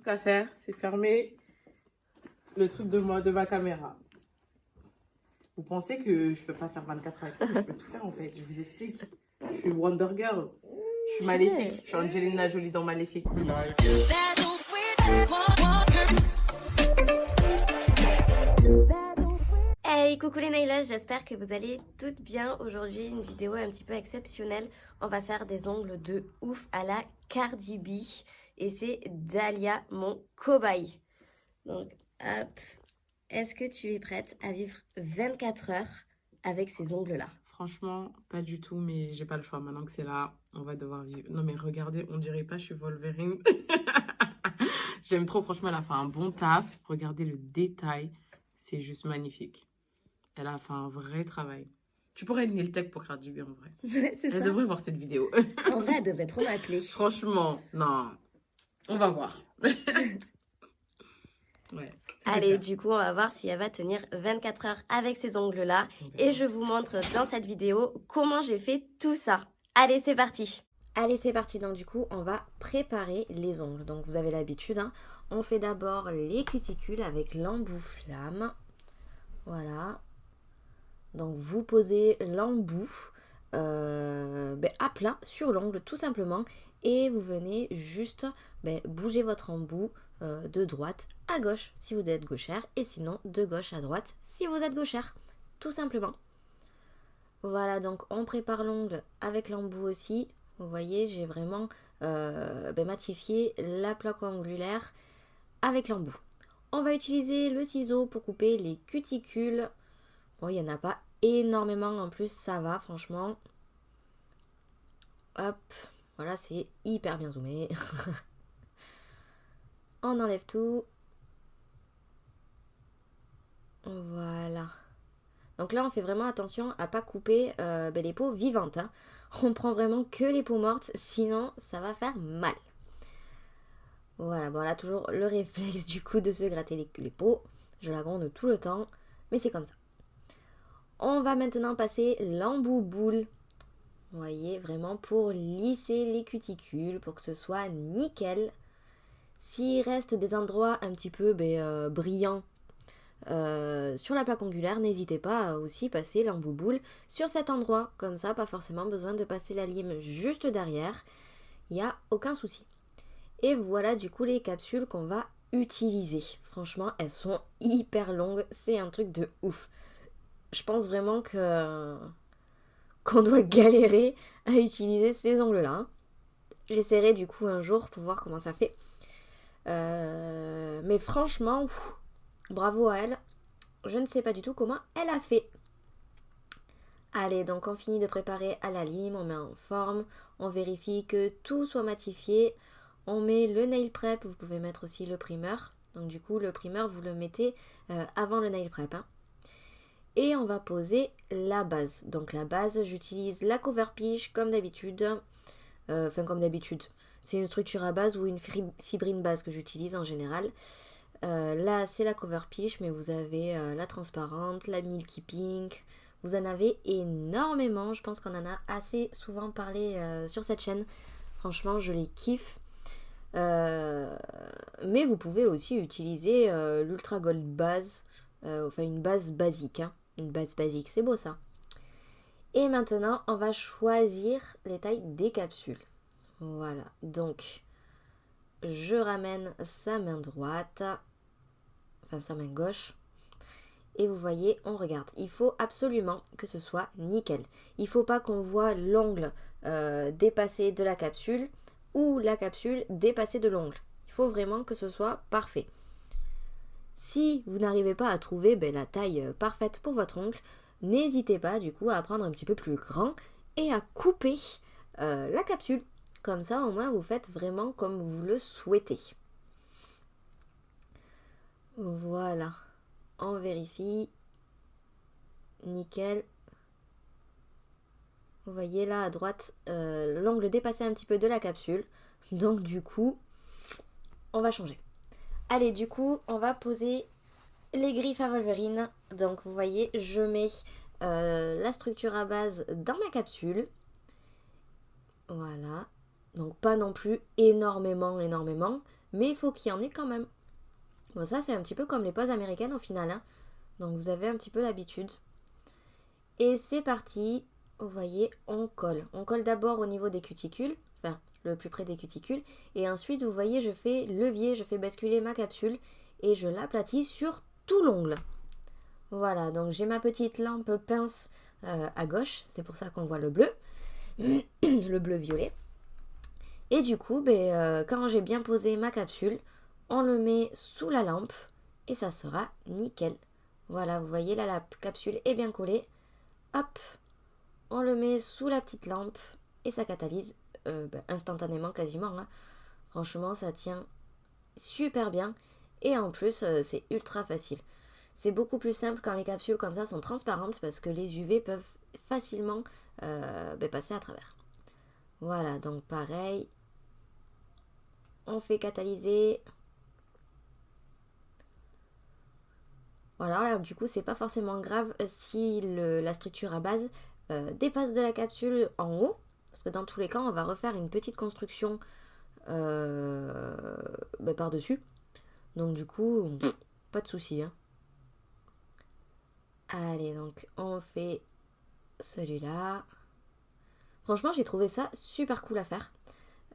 qu'à faire, c'est fermer le truc de ma caméra. Vous pensez que je peux pas faire 24 avec ça, mais je peux tout faire en fait. Je vous explique. Je suis Wonder Girl. Je suis maléfique. Je suis Angelina Jolie dans Maléfique. Hey, coucou les Naïlas, j'espère que vous allez toutes bien. Aujourd'hui, une vidéo un petit peu exceptionnelle. On va faire des ongles de ouf à la Cardi B. Et c'est Dahlia, mon cobaye. Donc, hop. Est-ce que tu es prête à vivre 24 heures avec ces ongles-là? Franchement, pas du tout, mais j'ai pas le choix. Maintenant que c'est là, on va devoir vivre. Non, mais regardez, on dirait pas, je suis Wolverine. J'aime trop, franchement, elle a fait un bon taf. Regardez le détail, c'est juste magnifique. Elle a fait un vrai travail. Tu pourrais être nail tech pour Cardi B en vrai. C'est ça. Elle devrait voir cette vidéo. En vrai, elle devrait trop m'appeler. Franchement, non. On va voir. Ouais. Allez, du coup, on va voir si elle va tenir 24 heures avec ces ongles-là. Et je vous montre dans cette vidéo comment j'ai fait tout ça. Allez, c'est parti. Allez, c'est parti. Donc, du coup, on va préparer les ongles. Donc, vous avez l'habitude, hein. On fait d'abord les cuticules avec l'embout flamme. Voilà. Donc, vous posez l'embout à plat sur l'ongle, tout simplement. Et vous venez juste bouger votre embout de droite à gauche si vous êtes gauchère et sinon de gauche à droite si vous êtes gauchère, tout simplement. Voilà, donc on prépare l'ongle avec l'embout aussi. Vous voyez, j'ai vraiment matifié la plaque ongulaire avec l'embout. On va utiliser le ciseau pour couper les cuticules. Bon, il n'y en a pas énormément en plus, ça va franchement. Hop, voilà, c'est hyper bien zoomé. On enlève tout. Voilà. Donc là, on fait vraiment attention à pas couper les peaux vivantes. Hein. On prend vraiment que les peaux mortes, sinon ça va faire mal. Voilà, bon là, toujours le réflexe du coup de se gratter les peaux. Je la gronde tout le temps, mais c'est comme ça. On va maintenant passer l'embout boule. Vous voyez, vraiment pour lisser les cuticules, pour que ce soit nickel. S'il reste des endroits un petit peu brillants sur la plaque ongulaire, n'hésitez pas à aussi passer l'embout boule sur cet endroit. Comme ça, pas forcément besoin de passer la lime juste derrière. Il n'y a aucun souci. Et voilà du coup les capsules qu'on va utiliser. Franchement, elles sont hyper longues. C'est un truc de ouf. Je pense vraiment qu'on doit galérer à utiliser ces ongles-là. Hein. J'essaierai du coup un jour pour voir comment ça fait. Mais franchement, bravo à elle. Je ne sais pas du tout comment elle a fait. Allez, donc on finit de préparer à la lime, on met en forme, on vérifie que tout soit matifié. On met le nail prep, vous pouvez mettre aussi le primer. Donc du coup, le primer, vous le mettez avant le nail prep. Hein. Et on va poser la base. Donc la base, j'utilise la cover piche comme d'habitude. Comme d'habitude. C'est une structure à base ou une fibrine base que j'utilise en général. Là, c'est la cover piche, mais vous avez la transparente, la milky pink. Vous en avez énormément. Je pense qu'on en a assez souvent parlé sur cette chaîne. Franchement, je les kiffe. Mais vous pouvez aussi utiliser l'Ultra Gold base. Une base basique. Hein. Une base basique, c'est beau ça. Et maintenant, on va choisir les tailles des capsules. Voilà, donc je ramène sa main droite, enfin sa main gauche. Et vous voyez, on regarde. Il faut absolument que ce soit nickel. Il ne faut pas qu'on voit l'ongle dépasser de la capsule ou la capsule dépasser de l'ongle. Il faut vraiment que ce soit parfait. Si vous n'arrivez pas à trouver la taille parfaite pour votre ongle, n'hésitez pas du coup à prendre un petit peu plus grand et à couper la capsule. Comme ça, au moins, vous faites vraiment comme vous le souhaitez. Voilà. On vérifie. Nickel. Vous voyez là à droite, l'ongle dépassait un petit peu de la capsule. Donc du coup, on va changer. Allez, du coup, on va poser les griffes à Wolverine. Donc vous voyez, je mets la structure à base dans ma capsule. Voilà. Donc pas non plus énormément. mais il faut qu'il y en ait quand même. Bon, ça c'est un petit peu comme les poses américaines au final, hein. Donc vous avez un petit peu l'habitude. Et c'est parti, vous voyez, on colle. On colle d'abord au niveau des cuticules, enfin le plus près des cuticules, et ensuite vous voyez je fais levier, je fais basculer ma capsule et je l'aplatis sur tout l'ongle. Voilà, donc j'ai ma petite lampe pince à gauche, c'est pour ça qu'on voit le bleu, le bleu-violet. Et du coup, quand j'ai bien posé ma capsule, on le met sous la lampe et ça sera nickel. Voilà, vous voyez là, la capsule est bien collée. Hop, on le met sous la petite lampe et ça catalyse instantanément quasiment, hein. Franchement, ça tient super bien et en plus, c'est ultra facile. C'est beaucoup plus simple quand les capsules comme ça sont transparentes parce que les UV peuvent facilement passer à travers. Voilà, donc pareil, on fait catalyser. Voilà, là, du coup, c'est pas forcément grave si la structure à base dépasse de la capsule en haut, parce que dans tous les cas, on va refaire une petite construction par-dessus. Donc du coup, pas de souci, hein. Allez, donc on fait celui-là. Franchement, j'ai trouvé ça super cool à faire.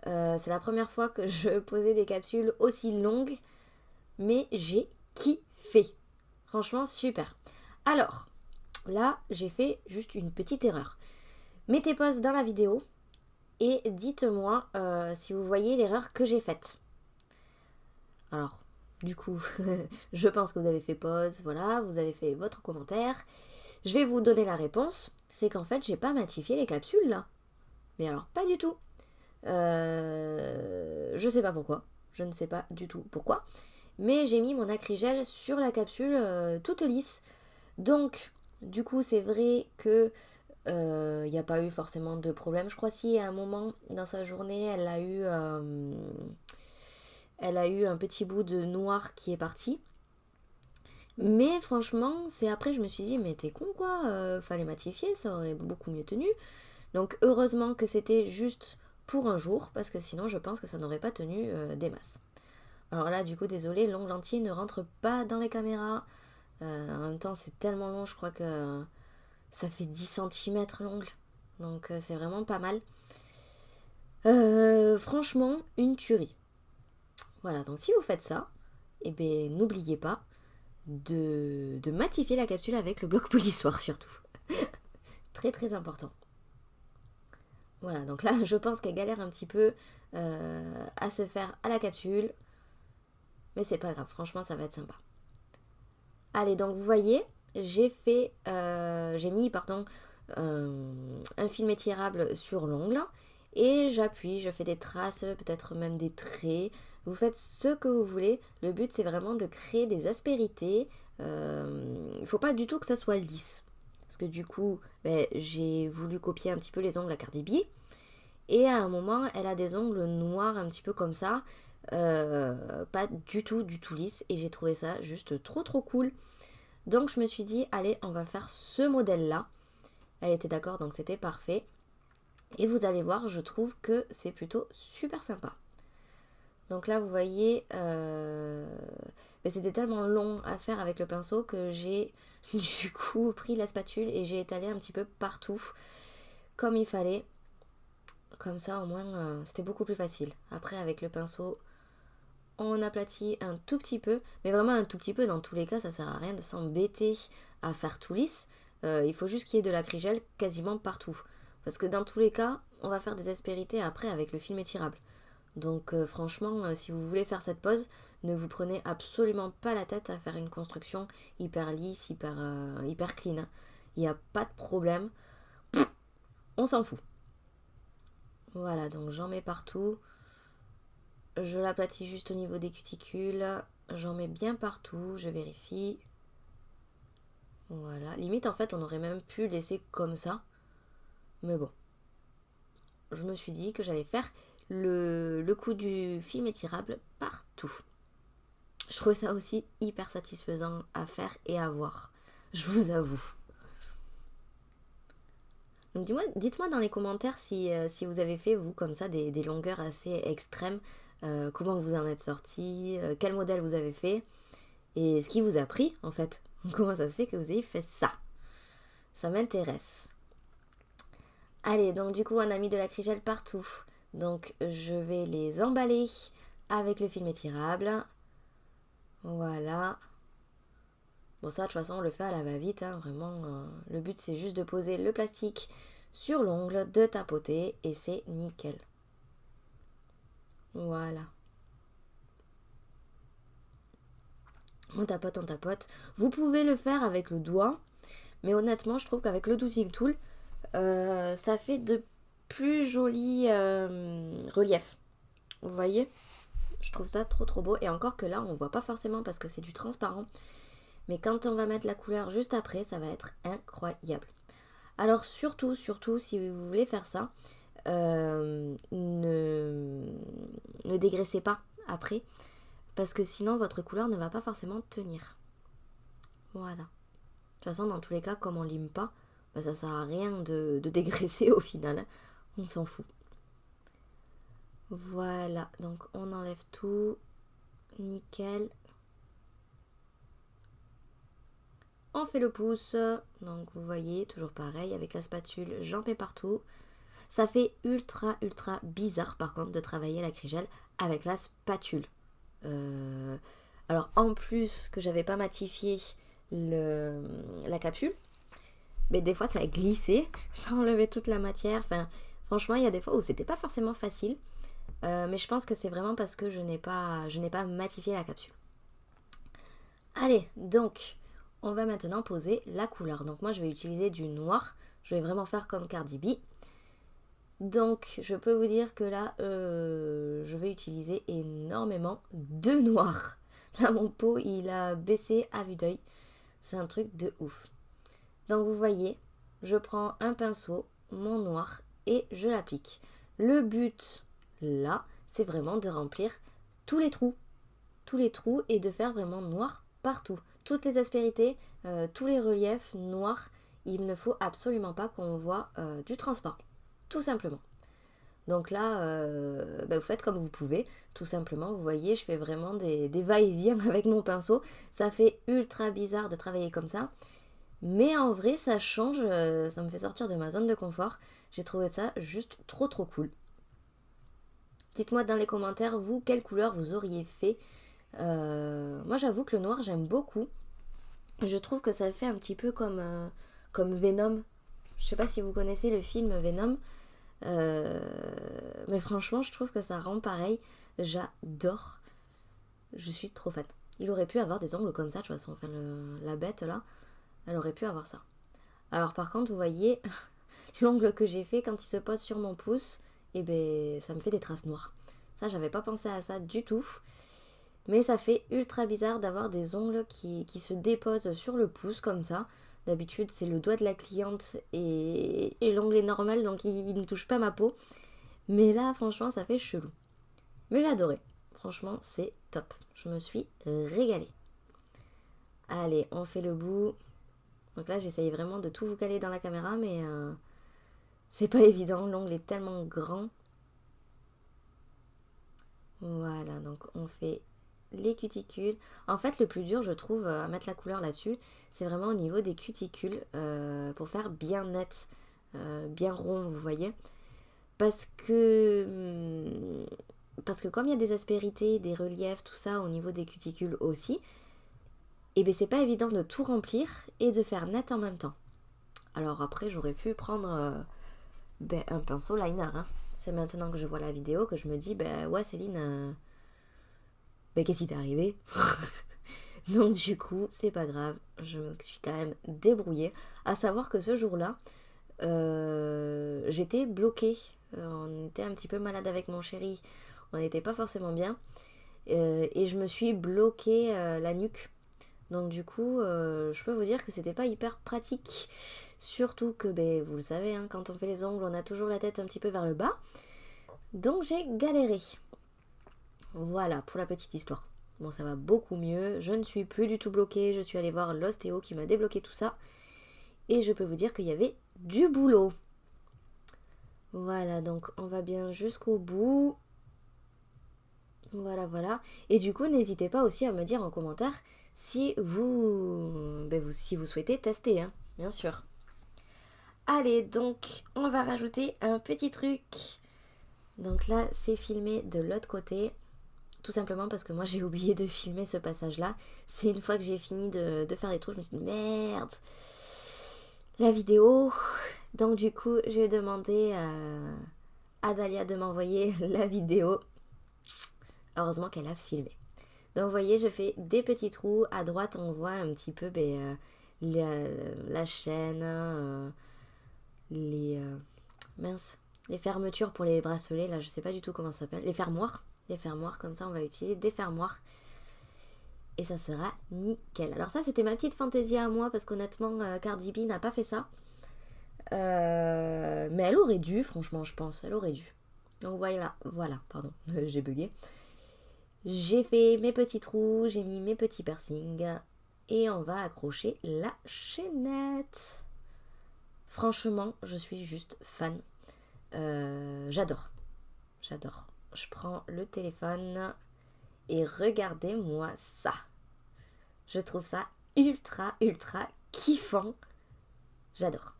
C'est la première fois que je posais des capsules aussi longues, mais j'ai kiffé. Franchement, super. Alors, là, j'ai fait juste une petite erreur. Mettez pause dans la vidéo et dites-moi si vous voyez l'erreur que j'ai faite. Alors, du coup, je pense que vous avez fait pause, voilà, vous avez fait votre commentaire. Je vais vous donner la réponse. C'est qu'en fait, j'ai pas matifié les capsules là. Mais alors, pas du tout. Je sais pas pourquoi. Je ne sais pas du tout pourquoi. Mais j'ai mis mon acrygel sur la capsule toute lisse. Donc, du coup, c'est vrai que il n'y a pas eu forcément de problème. Je crois si à un moment dans sa journée, elle a eu un petit bout de noir qui est parti. Mais franchement, c'est après je me suis dit, mais t'es con quoi, fallait matifier, ça aurait beaucoup mieux tenu. Donc heureusement que c'était juste pour un jour, parce que sinon je pense que ça n'aurait pas tenu des masses. Alors là, du coup, désolé, l'ongle entier ne rentre pas dans les caméras. En même temps, c'est tellement long, je crois que ça fait 10 cm l'ongle. Donc c'est vraiment pas mal. Franchement, une tuerie. Voilà, donc si vous faites ça, eh bien n'oubliez pas de matifier la capsule avec le bloc polissoir surtout. Très très important. Voilà, donc là je pense qu'elle galère un petit peu à se faire à la capsule. Mais c'est pas grave, franchement ça va être sympa. Allez, donc vous voyez, j'ai mis un film étirable sur l'ongle et j'appuie, je fais des traces, peut-être même des traits. Vous faites ce que vous voulez. Le but c'est vraiment de créer des aspérités. Il ne faut pas du tout que ça soit lisse. Parce que du coup, j'ai voulu copier un petit peu les ongles à Cardi B. Et à un moment, elle a des ongles noirs un petit peu comme ça. Pas du tout lisse. Et j'ai trouvé ça juste trop cool. Donc je me suis dit, allez, on va faire ce modèle-là. Elle était d'accord, donc c'était parfait. Et vous allez voir, je trouve que c'est plutôt super sympa. Donc là, vous voyez, c'était tellement long à faire avec le pinceau que j'ai du coup pris la spatule et j'ai étalé un petit peu partout comme il fallait. Comme ça, au moins, c'était beaucoup plus facile. Après, avec le pinceau, on aplatit un tout petit peu, mais vraiment un tout petit peu. Dans tous les cas, ça sert à rien de s'embêter à faire tout lisse. Il faut juste qu'il y ait de l'acrygel quasiment partout. Parce que dans tous les cas, on va faire des aspérités après avec le film étirable. Donc franchement, si vous voulez faire cette pose, ne vous prenez absolument pas la tête à faire une construction hyper lisse, hyper clean, hein. Il n'y a pas de problème. On s'en fout. Voilà, donc j'en mets partout. Je l'aplatis juste au niveau des cuticules. J'en mets bien partout, je vérifie. Voilà. Limite, en fait, on aurait même pu laisser comme ça. Mais bon. Je me suis dit que j'allais faire le coup du film étirable partout. Je trouve ça aussi hyper satisfaisant à faire et à voir. Je vous avoue. Donc dites-moi dans les commentaires si vous avez fait, vous, comme ça, des longueurs assez extrêmes comment vous en êtes sorti, quel modèle vous avez fait, et ce qui vous a pris en fait. Comment ça se fait que vous ayez fait ça? Ça m'intéresse. Allez, donc du coup on a mis de la crigelle partout. Donc je vais les emballer avec le film étirable. Voilà. Bon ça de toute façon on le fait à la va-vite, hein, vraiment. Le but c'est juste de poser le plastique sur l'ongle, de tapoter et c'est nickel. Voilà. On tapote, on tapote. Vous pouvez le faire avec le doigt, mais honnêtement je trouve qu'avec le Doodling Tool, ça fait de plus jolis reliefs. Vous voyez? Je trouve ça trop trop beau. Et encore que là, on voit pas forcément parce que c'est du transparent. Mais quand on va mettre la couleur juste après, ça va être incroyable. Alors surtout, si vous voulez faire ça, ne dégraissez pas après. Parce que sinon, votre couleur ne va pas forcément tenir. Voilà. De toute façon, dans tous les cas, comme on lime pas, bah, ça sert à rien de dégraisser au final. On s'en fout. Voilà, donc on enlève tout. Nickel. On fait le pouce. Donc vous voyez, toujours pareil, avec la spatule, j'en mets partout. Ça fait ultra bizarre par contre de travailler la crigelle avec la spatule. Alors en plus que j'avais pas matifié la capsule, mais des fois ça a glissé, ça enlevait toute la matière. Enfin, franchement, il y a des fois où c'était pas forcément facile. Mais je pense que c'est vraiment parce que je n'ai pas matifié la capsule. Allez, donc, on va maintenant poser la couleur. Donc moi, je vais utiliser du noir. Je vais vraiment faire comme Cardi B. Donc, je peux vous dire que là, je vais utiliser énormément de noir. Là, mon pot, il a baissé à vue d'œil. C'est un truc de ouf. Donc, vous voyez, je prends un pinceau, mon noir, et je l'applique. Le but, là, c'est vraiment de remplir tous les trous et de faire vraiment noir partout. Toutes les aspérités, tous les reliefs noirs, il ne faut absolument pas qu'on voit du transparent, tout simplement. Donc là, vous faites comme vous pouvez, tout simplement. Vous voyez, je fais vraiment des va-et-vient avec mon pinceau. Ça fait ultra bizarre de travailler comme ça. Mais en vrai, ça change, ça me fait sortir de ma zone de confort. J'ai trouvé ça juste trop cool. Dites-moi dans les commentaires, vous, quelle couleur vous auriez fait. Moi, j'avoue que le noir, j'aime beaucoup. Je trouve que ça fait un petit peu comme Venom. Je sais pas si vous connaissez le film Venom. Mais franchement, je trouve que ça rend pareil. J'adore. Je suis trop fan. Il aurait pu avoir des ongles comme ça, de toute façon. Enfin, la bête, là, elle aurait pu avoir ça. Alors, par contre, vous voyez, l'ongle que j'ai fait, quand il se pose sur mon pouce, et ben, ça me fait des traces noires. Ça, j'avais pas pensé à ça du tout. Mais ça fait ultra bizarre d'avoir des ongles qui se déposent sur le pouce comme ça. D'habitude, c'est le doigt de la cliente et l'ongle est normal, donc il ne touche pas ma peau. Mais là, franchement, ça fait chelou. Mais j'ai adoré. Franchement, c'est top. Je me suis régalée. Allez, on fait le bout. Donc là, j'essaye vraiment de tout vous caler dans la caméra, mais c'est pas évident. L'ongle est tellement grand. Voilà, donc on fait les cuticules. En fait, le plus dur, je trouve, à mettre la couleur là-dessus, c'est vraiment au niveau des cuticules, pour faire bien net, bien rond, vous voyez. Parce que comme il y a des aspérités, des reliefs, tout ça au niveau des cuticules aussi, et bien c'est pas évident de tout remplir et de faire net en même temps. Alors après, j'aurais pu prendre un pinceau liner, hein. C'est maintenant que je vois la vidéo que je me dis, ouais Céline, qu'est-ce qui t'est arrivé? Donc du coup, c'est pas grave, je me suis quand même débrouillée. À savoir que ce jour-là, j'étais bloquée. On était un petit peu malade avec mon chéri, on n'était pas forcément bien. Et je me suis bloquée la nuque. Donc du coup, je peux vous dire que c'était pas hyper pratique. Surtout que, vous le savez, hein, quand on fait les ongles, on a toujours la tête un petit peu vers le bas. Donc j'ai galéré. Voilà, pour la petite histoire. Bon, ça va beaucoup mieux. Je ne suis plus du tout bloquée. Je suis allée voir l'ostéo qui m'a débloqué tout ça. Et je peux vous dire qu'il y avait du boulot. Voilà, donc on va bien jusqu'au bout. Voilà, voilà. Et du coup, n'hésitez pas aussi à me dire en commentaire si si vous souhaitez tester, hein, bien sûr. Allez, donc, on va rajouter un petit truc. Donc là, c'est filmé de l'autre côté. Tout simplement parce que moi, j'ai oublié de filmer ce passage-là. C'est une fois que j'ai fini de faire les trous, je me suis dit, merde, la vidéo. Donc du coup, j'ai demandé à Dalia de m'envoyer la vidéo. Heureusement qu'elle a filmé. Donc vous voyez, je fais des petits trous. À droite, on voit un petit peu la chaîne, les fermetures pour les bracelets. Là, je sais pas du tout comment ça s'appelle. Les fermoirs. Des fermoirs, comme ça, on va utiliser des fermoirs. Et ça sera nickel. Alors ça, c'était ma petite fantaisie à moi, parce qu'honnêtement, Cardi B n'a pas fait ça. Mais elle aurait dû, franchement, je pense. Elle aurait dû. Donc voilà, pardon, j'ai bugué. J'ai fait mes petits trous, j'ai mis mes petits piercings et on va accrocher la chaînette. Franchement, je suis juste fan. J'adore. Je prends le téléphone et regardez-moi ça. Je trouve ça ultra kiffant. J'adore.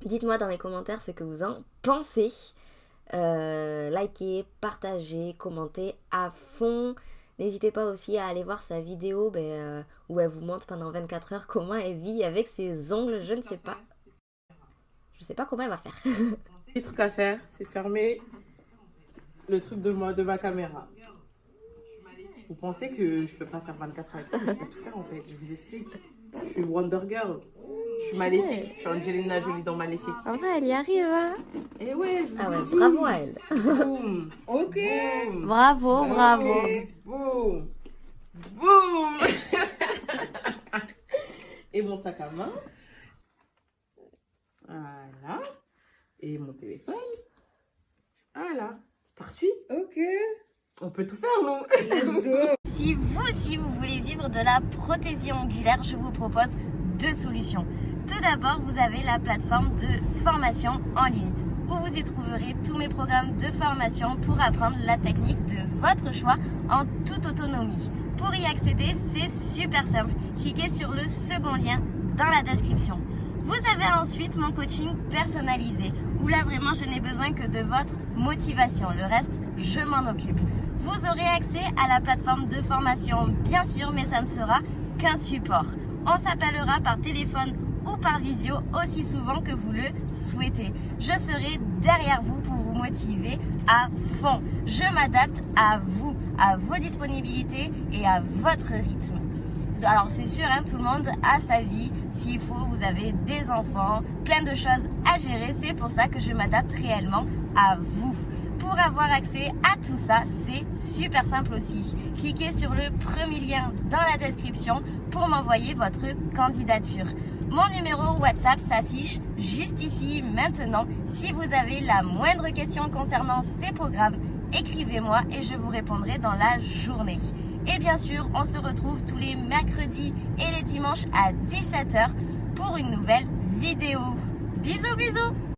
Dites-moi dans les commentaires ce que vous en pensez. Likez, partagez, commentez à fond. N'hésitez pas aussi à aller voir sa vidéo où elle vous montre pendant 24 heures comment elle vit avec ses ongles. Je ne sais pas. Je sais pas comment elle va faire. Les trucs à faire, c'est fermer le truc de ma caméra. Vous pensez que je peux pas faire 24 heures avec ça, mais je peux tout faire en fait. Je vous explique. Je suis Wonder Girl. Je suis maléfique. Je suis Angelina Jolie dans Maléfique. En vrai, elle y arrive, hein. Et ouais, je vous ai dit. Bravo à elle. Boum. Ok. Boum. Bravo. Boum. Boum. Et mon sac à main. Voilà. Et mon téléphone. Voilà. C'est parti. Ok. On peut tout faire, nous. Si vous voulez vivre de la prothésie ongulaire, je vous propose 2 solutions. Tout d'abord, vous avez la plateforme de formation en ligne où vous y trouverez tous mes programmes de formation pour apprendre la technique de votre choix en toute autonomie. Pour y accéder, c'est super simple. Cliquez sur le second lien dans la description. Vous avez ensuite mon coaching personnalisé où là vraiment je n'ai besoin que de votre motivation. Le reste, je m'en occupe. Vous aurez accès à la plateforme de formation bien sûr, mais ça ne sera qu'un support. On s'appellera par téléphone ou par visio aussi souvent que vous le souhaitez. Je serai derrière vous pour vous motiver à fond. Je m'adapte à vous, à vos disponibilités et à votre rythme. Alors c'est sûr, hein, tout le monde a sa vie. S'il faut, vous avez des enfants, plein de choses à gérer. C'est pour ça que je m'adapte réellement à vous. Pour avoir accès à tout ça, c'est super simple aussi. Cliquez sur le premier lien dans la description pour m'envoyer votre candidature. Mon numéro WhatsApp s'affiche juste ici maintenant. Si vous avez la moindre question concernant ces programmes, écrivez-moi et je vous répondrai dans la journée. Et bien sûr, on se retrouve tous les mercredis et les dimanches à 17 h pour une nouvelle vidéo. Bisous, bisous!